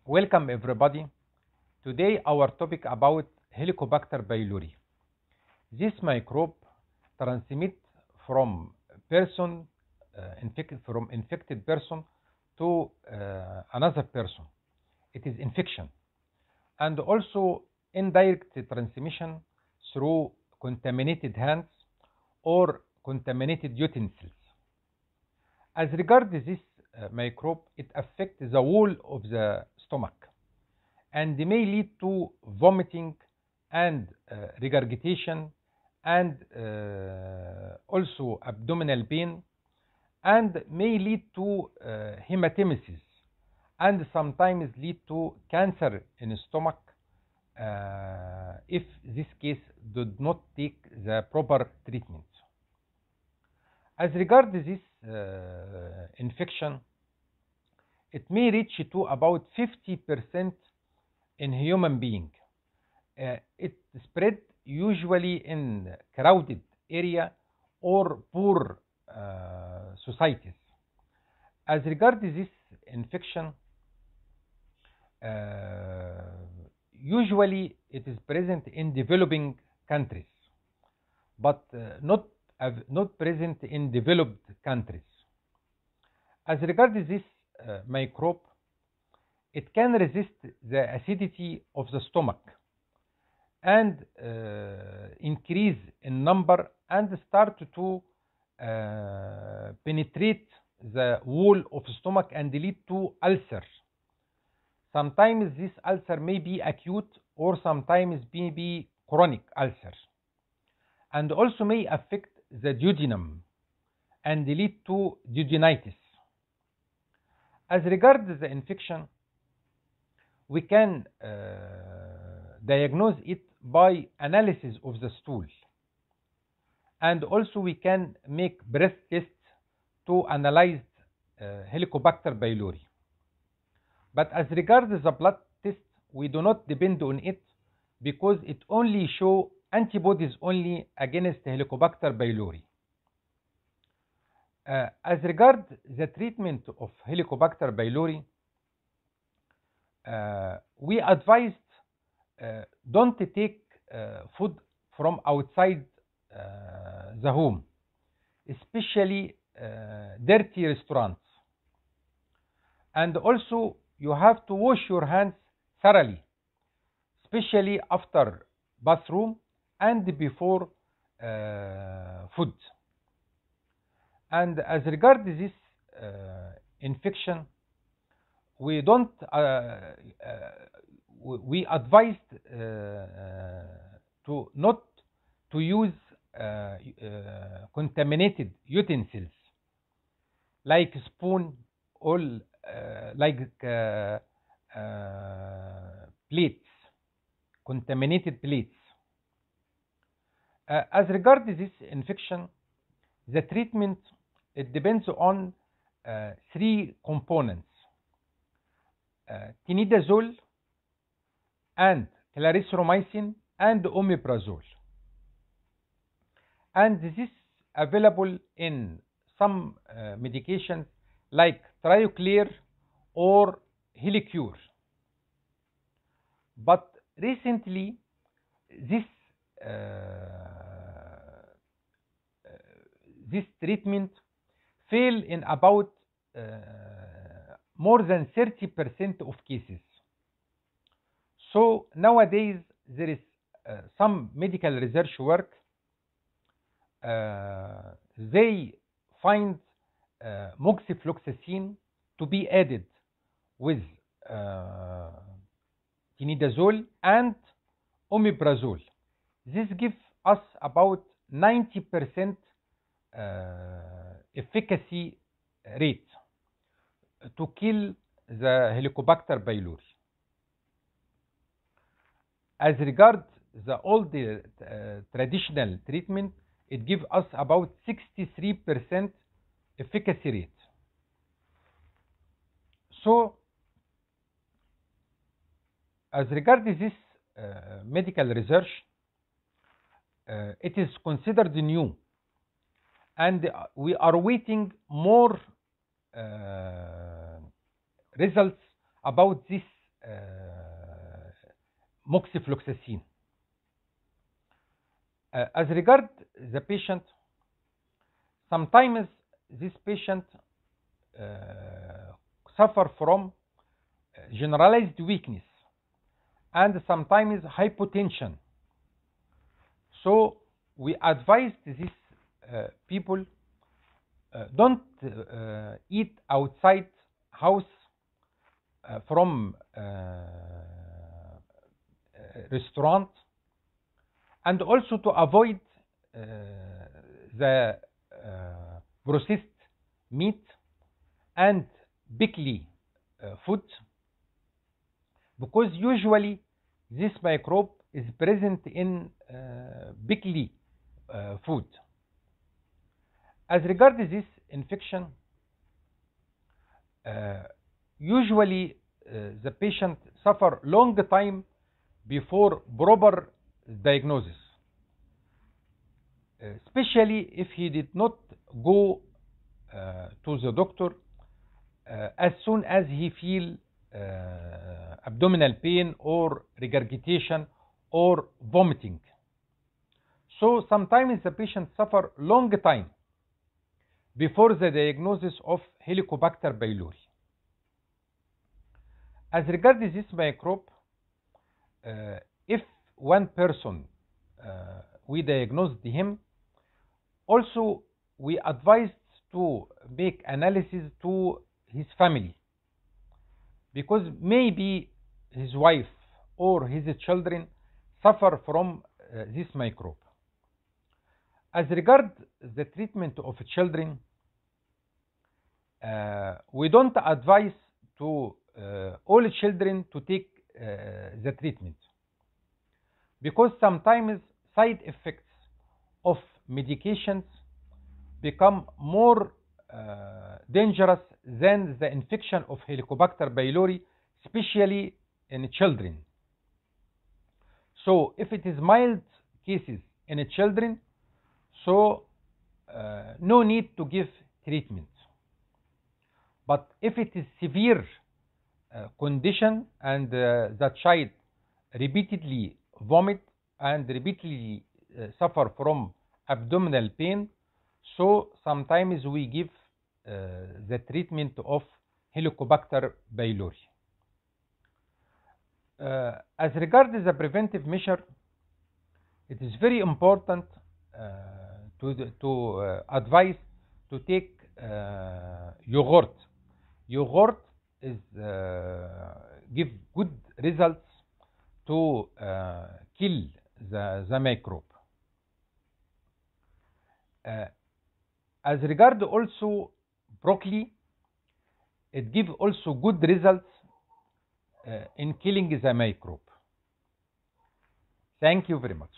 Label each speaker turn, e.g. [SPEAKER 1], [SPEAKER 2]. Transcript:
[SPEAKER 1] Welcome everybody. Today our topic about Helicobacter pylori. This microbe transmit from person infected person to another person. It is infection and also indirect transmission through contaminated hands or contaminated utensils. As regards this microbe, it affects the wall of the stomach and may lead to vomiting and regurgitation and also abdominal pain and may lead to hematemesis and sometimes lead to cancer in the stomach if this case did not take the proper treatment. As regards this infection, it may reach to about 50% in human being. It spread usually in crowded area or poor societies. As regards this infection, usually it is present in developing countries, but not present in developed countries. As regards this microbe, it can resist the acidity of the stomach and increase in number and start to penetrate the wall of the stomach and lead to ulcer. Sometimes this ulcer may be acute or sometimes may be chronic ulcer, and also may affect the duodenum and lead to duodenitis. As regards the infection, we can diagnose it by analysis of the stool, and also we can make breath tests to analyze Helicobacter pylori. But as regards the blood test, we do not depend on it because it only shows antibodies only against Helicobacter pylori. As regards the treatment of Helicobacter pylori, we advised don't take food from outside the home, especially dirty restaurants. And also you have to wash your hands thoroughly, especially after bathroom and before food. And as regards this infection, we advised to not to use contaminated utensils like spoon or like plates, contaminated plates. As regards this infection, the treatment, it depends on three components: tinidazole and clarithromycin and omeprazole. And this is available in some medications like Trioclear or Helicure. But recently this treatment failed in about more than 30% of cases. So nowadays there is some medical research work. They find moxifloxacin to be added with tinidazole and omeprazole. This gives us about 90% efficacy rate to kill the Helicobacter pylori. As regards the old traditional treatment, it gives us about 63% efficacy rate. So, as regards this medical research, it is considered new, and we are waiting more results about this moxifloxacin. As regard the patient, sometimes this patient suffer from generalized weakness and sometimes hypotension. So we advise these people don't eat outside house from restaurant, and also to avoid the processed meat and bakery food, because usually this microbe is present in bakery food. As regards this infection, usually the patient suffer long time before proper diagnosis, especially if he did not go to the doctor as soon as he feel abdominal pain or regurgitation or vomiting. So sometimes the patient suffer long time before the diagnosis of Helicobacter pylori. As regards this microbe, if one person we diagnosed him, also we advised to make analysis to his family, because maybe his wife or his children suffer from this microbe. As regards the treatment of children, we don't advise to all children to take the treatment, because sometimes side effects of medications become more dangerous than the infection of Helicobacter pylori, especially in children. So if it is mild cases in children, so no need to give treatment. But if it is severe condition and the child repeatedly vomit and repeatedly suffer from abdominal pain, so sometimes we give the treatment of Helicobacter pylori. As regards the preventive measure, it is very important to advise to take yogurt. Yogurt is give good results to kill the microbe. As regard also broccoli, it gives also good results in killing the microbe. Thank you very much.